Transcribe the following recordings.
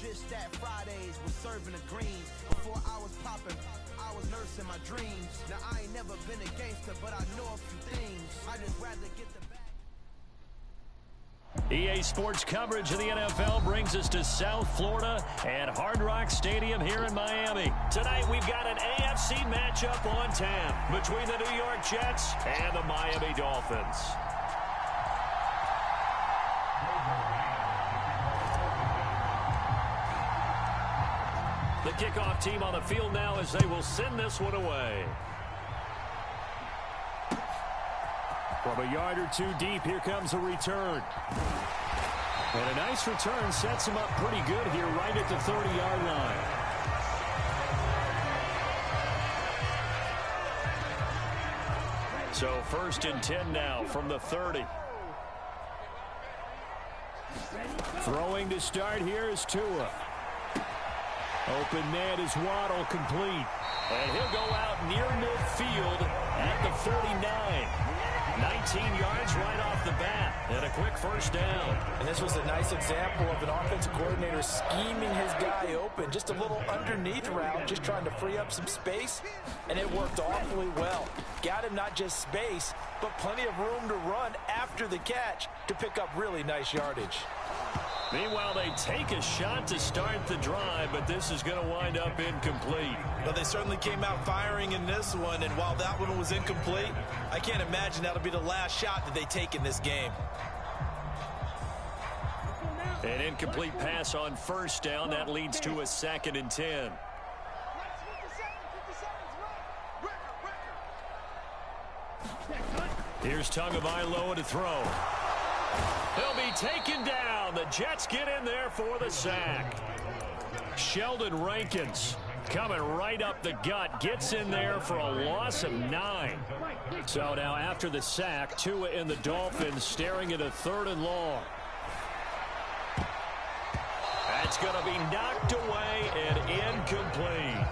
fish that Fridays was serving the green. Before I was popping, I was nursing my dreams. Now I ain't never been a gangster, but I know a few things. I just rather get the bag. EA Sports coverage of the NFL brings us to South Florida at Hard Rock Stadium here in Miami. Tonight we've got an AFC matchup on tap between the New York Jets and the Miami Dolphins. The kickoff team on the field now as they will send this one away. From a yard or two deep, here comes a return. And a nice return sets him up pretty good here right at the 30-yard line. So 1st and 10 now from the 30. Throwing to start here is Tua. Open man is Waddle, complete. And he'll go out near midfield at the 49. 19 yards right off the bat, and a quick first down. And this was a nice example of an offensive coordinator scheming his guy open. Just a little underneath route, just trying to free up some space, and it worked awfully well. Got him not just space, but plenty of room to run after the catch to pick up really nice yardage. Meanwhile, they take a shot to start the drive, but this is going to wind up incomplete. Well, they certainly came out firing in this one, and while that one was incomplete, I can't imagine that'll be the last shot that they take in this game. An incomplete pass on first down. That leads to a 2nd and 10. Here's Tagovailoa to throw. He'll be taken down. The Jets get in there for the sack. Sheldon Rankins coming right up the gut. Gets in there for a loss of 9. So now after the sack, Tua and the Dolphins staring at a 3rd and long. That's going to be knocked away and incomplete.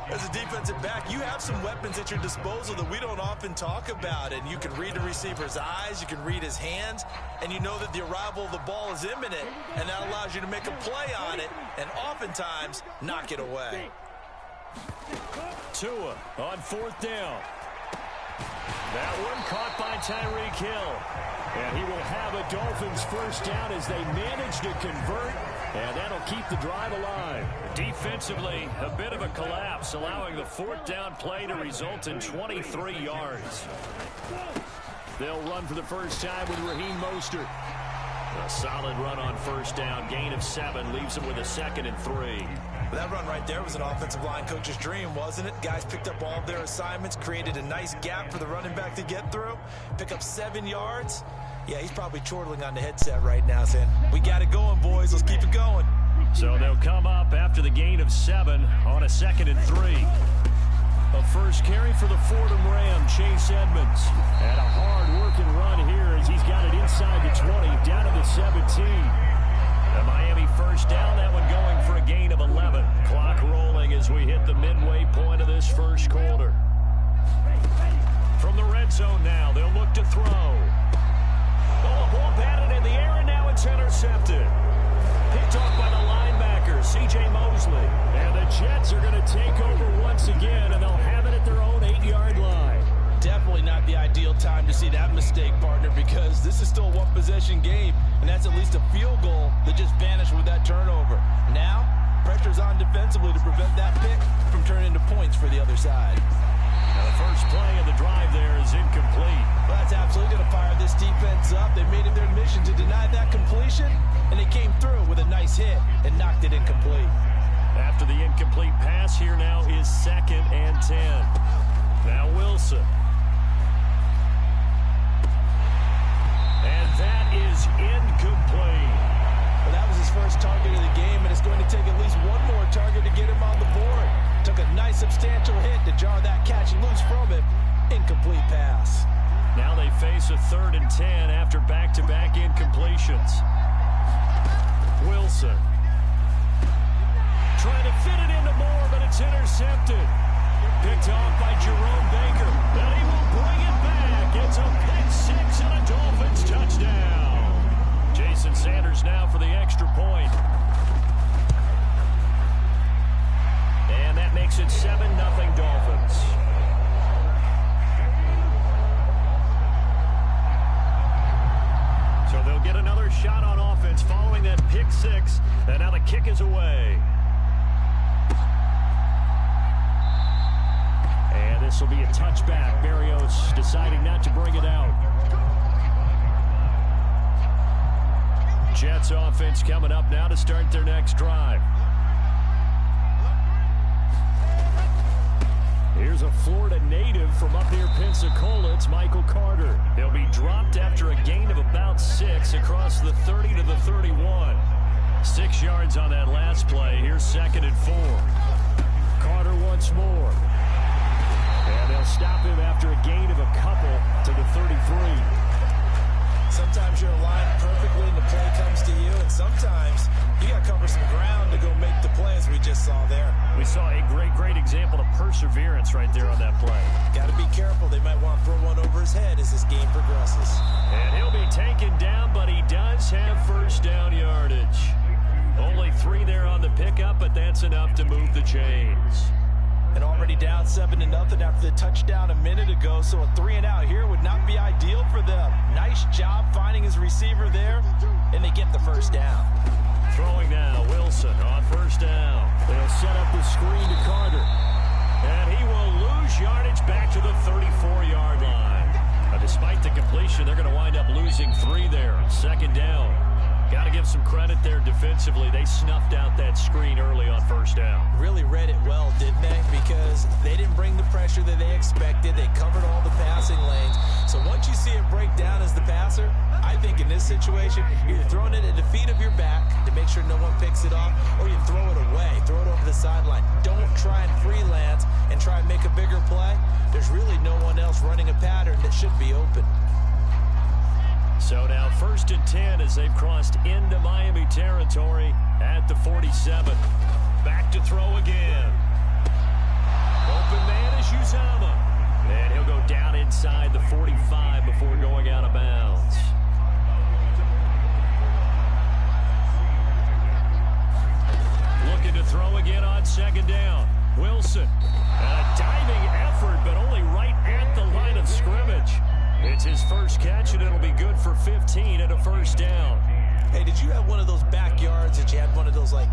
As a defensive back, you have some weapons at your disposal that we don't often talk about. And you can read a receiver's eyes, you can read his hands, and you know that the arrival of the ball is imminent. And that allows you to make a play on it and oftentimes knock it away. Tua on 4th down. That one caught by Tyreek Hill. And he will have a Dolphins first down as they manage to convert. And that'll keep the drive alive. Defensively, a bit of a collapse, allowing the 4th down play to result in 23 yards. They'll run for the first time with Raheem Mostert. A solid run on first down. Gain of 7 leaves them with a 2nd and 3. That run right there was an offensive line coach's dream, wasn't it? Guys picked up all of their assignments, created a nice gap for the running back to get through, pick up 7 yards. Yeah, he's probably chortling on the headset right now saying, we got it going, boys. Let's keep it going. So they'll come up after the gain of 7 on a 2nd and 3. A first carry for the Fordham Ram, Chase Edmonds. And a hard-working run here as he's got it inside the 20, down to the 17. The Miami first down, that one going for a gain of 11. Clock rolling as we hit the midway point of this first quarter. From the red zone now, they'll look to throw. Oh, ball batted in the air, and now it's intercepted. Picked off by the linebacker, C.J. Mosley. And the Jets are going to take over once again, and they'll have it at their own 8-yard line. Definitely not the ideal time to see that mistake, partner, because this is still a one-possession game, and that's at least a field goal that just vanished with that turnover. Now, pressure's on defensively to prevent that pick from turning into points for the other side. Now the first play of the drive there is incomplete. Well, that's absolutely going to fire this defense up. They made it their mission to deny that completion, and they came through with a nice hit and knocked it incomplete. After the incomplete pass, here now is 2nd and 10. Now Wilson. And that is incomplete. Well, that was his first target of the game, and it's going to take at least one more target to get him on the board. Took a nice substantial hit to jar that catch loose from him. Incomplete pass. Now they face a 3rd and 10 after back-to-back incompletions. Wilson. Trying to fit it into Moore, but it's intercepted. Picked off by Jerome Baker. And he will bring it back. It's a pick-6 and a Dolphins touchdown. Jason Sanders now for the extra point. makes it 7-0 Dolphins. So they'll get another shot on offense following that pick six. And now the kick is away. And this will be a touchback. Berrios deciding not to bring it out. Jets offense coming up now to start their next drive. Here's a Florida native from up near Pensacola. It's Michael Carter. He'll be dropped after a gain of about 6 across the 30 to the 31. 6 yards on that last play. Here's 2nd and 4. Carter once more. And they'll stop him after a gain of a couple to the 33. Sometimes you're aligned perfectly and the play comes to you, and sometimes you got to cover some ground to go make the play, as we just saw there. We saw a great example of perseverance right there on that play. Got to be careful. They might want to throw one over his head as this game progresses. And he'll be taken down, but he does have first down yardage. Only 3 there on the pickup, but that's enough to move the chains. And already down 7-0 after the touchdown a minute ago, so a 3-and-out here would not be ideal for them. Nice job finding his receiver there, and they get the first down. Throwing now, Wilson on first down. They'll set up the screen to Carter. And he will lose yardage back to the 34-yard line. Despite the completion, they're going to wind up losing 3 there. 2nd down. Got to give some credit there defensively. They snuffed out that screen early on first down. Really read it well, didn't they? Because they didn't bring the pressure that they expected. They covered all the passing lanes. So once you see it break down as the passer, I think in this situation, you're either throwing it at the feet of your back to make sure no one picks it off, or you throw it away, throw it over the sideline. Don't try and freelance and try and make a bigger play. There's really no one else running a pattern that should be open. So now 1st and 10 as they've crossed into Miami territory at the 47. Back to throw again. Open man is Uzama. And he'll go down inside the 45 before going out of bounds. Looking to throw again on 2nd down. Wilson. And a diving effort, but only right at the line of scrimmage. It's his first catch, and it'll be good for 15 and a first down. Hey, did you have one of those backyards that you had one of those, like,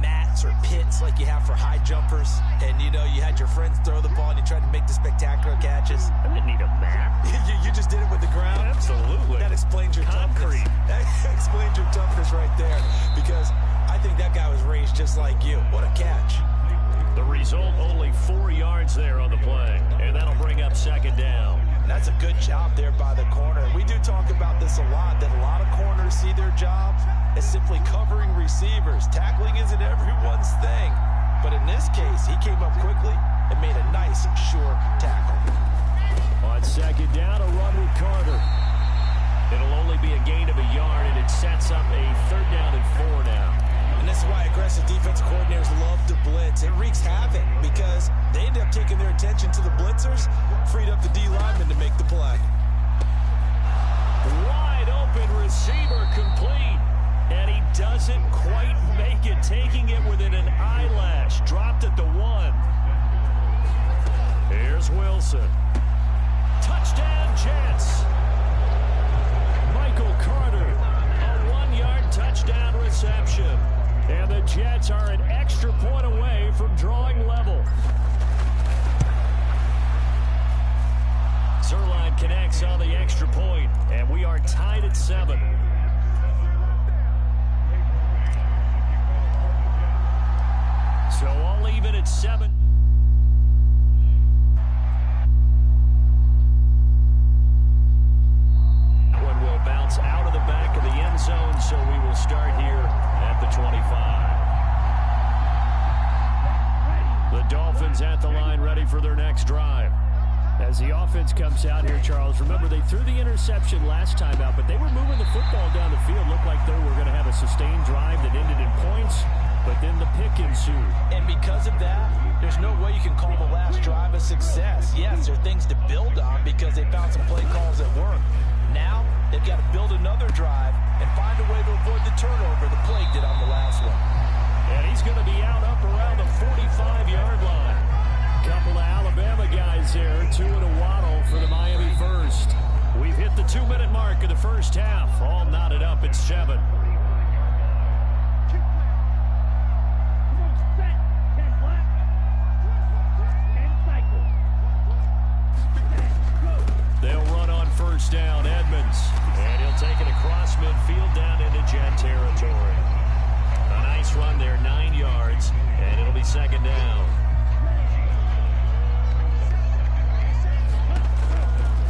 mats or pits like you have for high jumpers? And, you know, you had your friends throw the ball and you tried to make the spectacular catches? I didn't need a mat. you just did it with the ground? Absolutely. That explains your concrete. That explains your toughness right there, because I think that guy was raised just like you. What a catch. The result, only 4 yards there on the play, and that'll bring up 2nd down. And that's a good job there by the corner. We do talk about this a lot, that a lot of corners see their job as simply covering receivers. Tackling isn't everyone's thing. But in this case, he came up quickly and made a nice, sure tackle. On 2nd down, a run with Carter. It'll only be a gain of a yard, and it sets up a 3rd down and 4 now. And this is why aggressive defensive coordinators love to blitz. It wreaks havoc because they end up taking their attention to the blitzers, freed up the D lineman to make the play. Wide open receiver complete. And he doesn't quite make it, taking it within an eyelash. Dropped at the 1. Here's Wilson. Touchdown, Jets. Michael Carter, a 1-yard touchdown reception. And the Jets are an extra point away from drawing level. Zerline connects on the extra point, and we are tied at 7. So all even at 7. One will bounce out of the back of the end zone, so we will start here at the 25. The Dolphins at the line, ready for their next drive. As the offense comes out here, Charles, remember they threw the interception last time out, but they were moving the football down the field. Looked like they were going to have a sustained drive that ended in points, but then the pick ensued. And because of that, there's no way you can call the last drive a success. Yes, there are things to build on because they found some play calls that work. Now, they've got to build another drive and find a way to avoid the turnover the play did on the last one. And he's going to be out up around the 45-yard line. 7. They'll run on first down, Edmonds. And he'll take it across midfield down into Jet territory. A nice run there, 9 yards, and it'll be second down.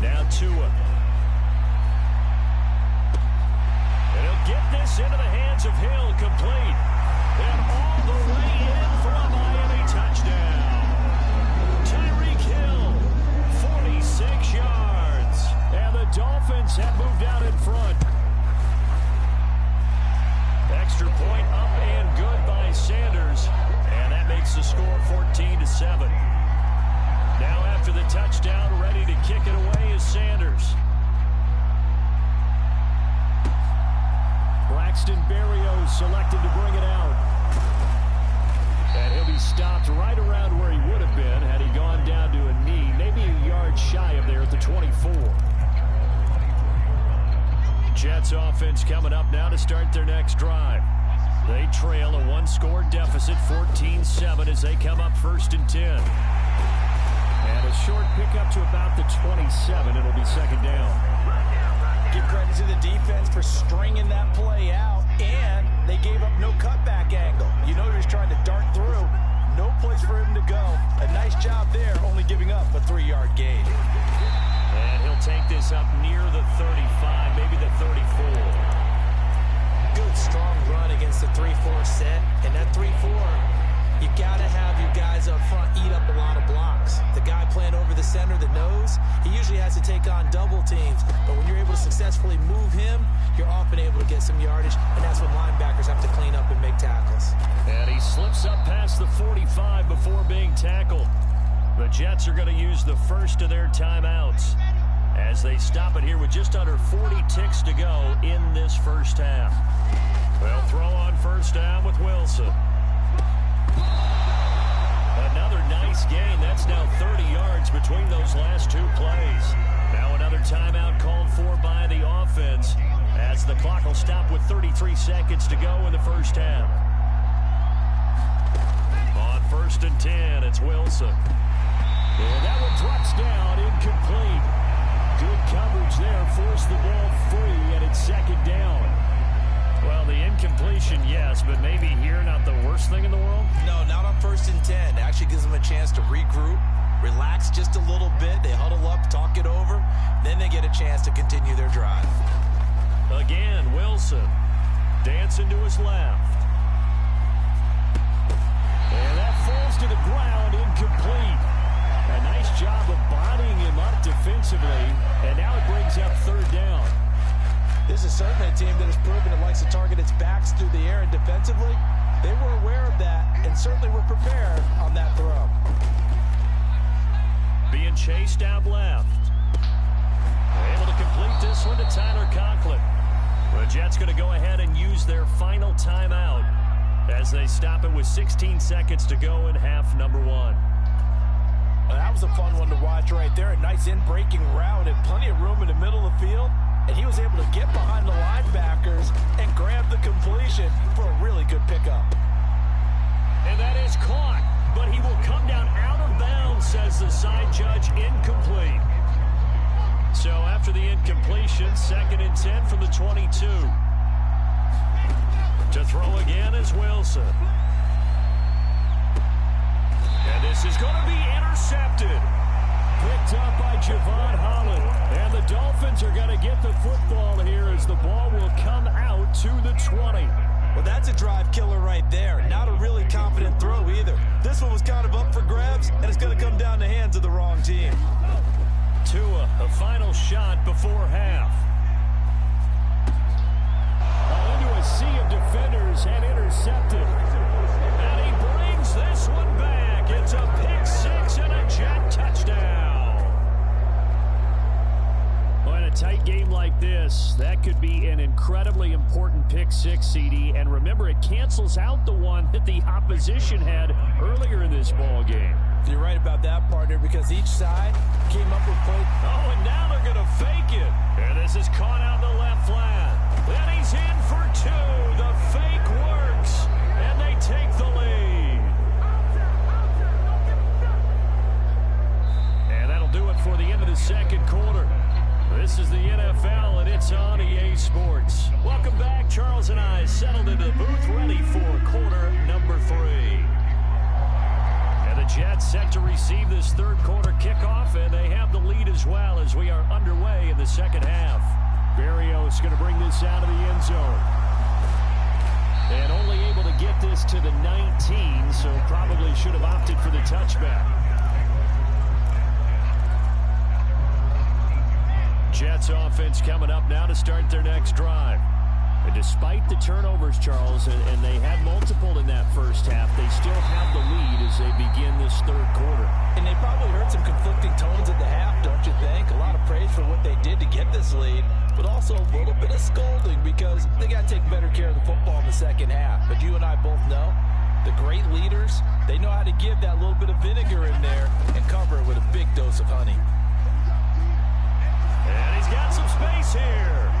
Now Tua. And he'll get this into the hands of Hill, complete. And all the way in for a Miami touchdown. Tyreek Hill, 46 yards. And the Dolphins have moved out in front. Extra point up and good by Sanders. And that makes the score 14-7. Now after the touchdown, ready to kick it away is Sanders. Braxton Berrios selected to bring it out. And he'll be stopped right around where he would have been had he gone down to a knee, maybe a yard shy of there at the 24. Jets offense coming up now to start their next drive. They trail a one-score deficit, 14-7, as they come up first and 10. And a short pickup to about the 27. It'll be second down. Give credit to the defense for stringing that play out, and they gave up no cutback angle. You know he was trying to dart through. No place for him to go. A nice job there, only giving up a 3-yard gain. And he'll take this up near the 35, maybe the 34. Good, strong run against the 3-4 set. And that 3-4, you got to have your guys up front eat up a lot of blocks. The guy playing over the center, the nose, he usually has to take on double teams. But when you're able to successfully move him, you're often able to get some yardage. And that's when linebackers have to clean up and make tackles. And he slips up past the 45 before being tackled. The Jets are going to use the first of their timeouts as they stop it here with just under 40 ticks to go in this first half. They'll throw on first down with Wilson. Another nice gain. That's now 30 yards between those last two plays. Now another timeout called for by the offense as the clock will stop with 33 seconds to go in the first half. On first and 10, it's Wilson. And that one drops down, incomplete. Good coverage there, forced the ball free, and it's second down. Well, the incompletion, yes, but maybe here not the worst thing in the world? No, not on first and 10. It actually gives them a chance to regroup, relax just a little bit. They huddle up, talk it over. Then they get a chance to continue their drive. Again, Wilson dancing to his left. And that falls to the ground, incomplete. A nice job of bodying him up defensively, and now it brings up third down. This is certainly a team that has proven it likes to target its backs through the air, and defensively, they were aware of that and certainly were prepared on that throw. Being chased out left. Able to complete this one to Tyler Conklin. The Jets going to go ahead and use their final timeout as they stop it with 16 seconds to go in half number one. Well, that was a fun one to watch right there. A nice in-breaking route and plenty of room in the middle of the field. And he was able to get behind the linebackers and grab the completion for a really good pickup. And that is caught, but he will come down out of bounds, says the side judge, incomplete. So after the incompletion, second and 10 from the 22. To throw again is Wilson. And this is going to be intercepted. Picked up by Javon Holland. And the Dolphins are going to get the football here as the ball will come out to the 20. Well, that's a drive killer right there. Not a really confident throw either. This one was kind of up for grabs, and it's going to come down the hands of the wrong team. Tua, a final shot before half. Into a sea of defenders and intercepted. And he brings this one back. It's a pick six and a Jet touchdown. Well, in a tight game like this, that could be an incredibly important pick six, CD. And remember, it cancels out the one that the opposition had earlier in this ball game. You're right about that, partner, because each side came up with play. Oh, and now they're going to fake it. And this is caught out in the left flat. Then he's in for 2. The fake works, and they take the lead. And that'll do it for the end of the second quarter. This is the NFL, and it's on EA Sports. Welcome back. Charles and I settled into the booth, ready for quarter number 3. And the Jets set to receive this third quarter kickoff, and they have the lead as well as we are underway in the second half. Berrios going to bring this out of the end zone. And only able to get this to the 19, so probably should have opted for the touchback. Jets offense coming up now to start their next drive. And despite the turnovers, Charles, and they had multiple in that first half, they still have the lead as they begin this third quarter. And they probably heard some conflicting tones at the half, don't you think? A lot of praise for what they did to get this lead, but also a little bit of scolding because they got to take better care of the football in the second half. But you and I both know the great leaders, they know how to give that little bit of vinegar in there and cover it with a big dose of honey. And he's got some space here.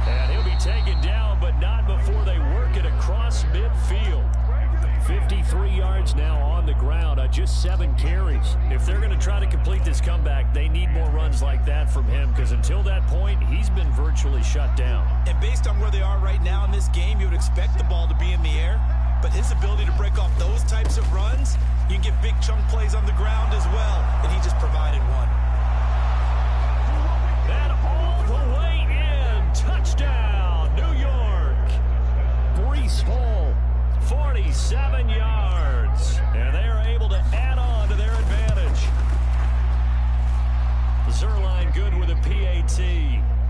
And he'll be taken down, but not before they work it across midfield. 53 yards now on the ground on just 7 carries. If they're going to try to complete this comeback, they need more runs like that from him, because until that point, he's been virtually shut down. And based on where they are right now in this game, you would expect the ball to be in the air. But his ability to break off those types of runs, you can get big chunk plays on the ground as well. And he just provided one. And all the way in. Touchdown, New York. Breece Hall, 47 yards. And they are able to add on to their advantage. Zerline good with a PAT.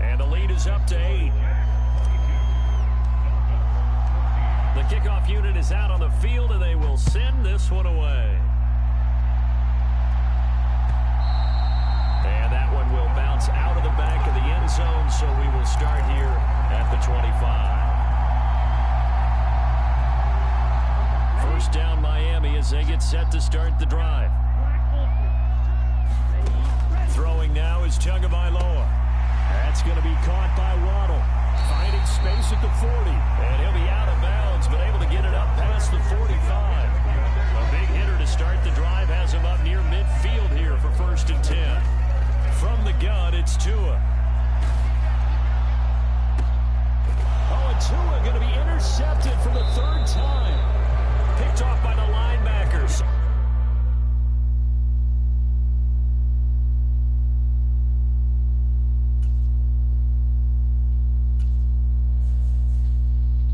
And the lead is up to 8. The kickoff unit is out on the field, and they will send this one away. And that one will bounce out of the back of the end zone, so we will start here at the 25. First down, Miami, as they get set to start the drive. Throwing now is Tagovailoa. That's going to be caught by Waddle. Finding space at the 40. And he'll be out of bounds, but able to get it up past the 45. A big hitter to start the drive has him up near midfield here for 1st and 10. From the gun, it's Tua.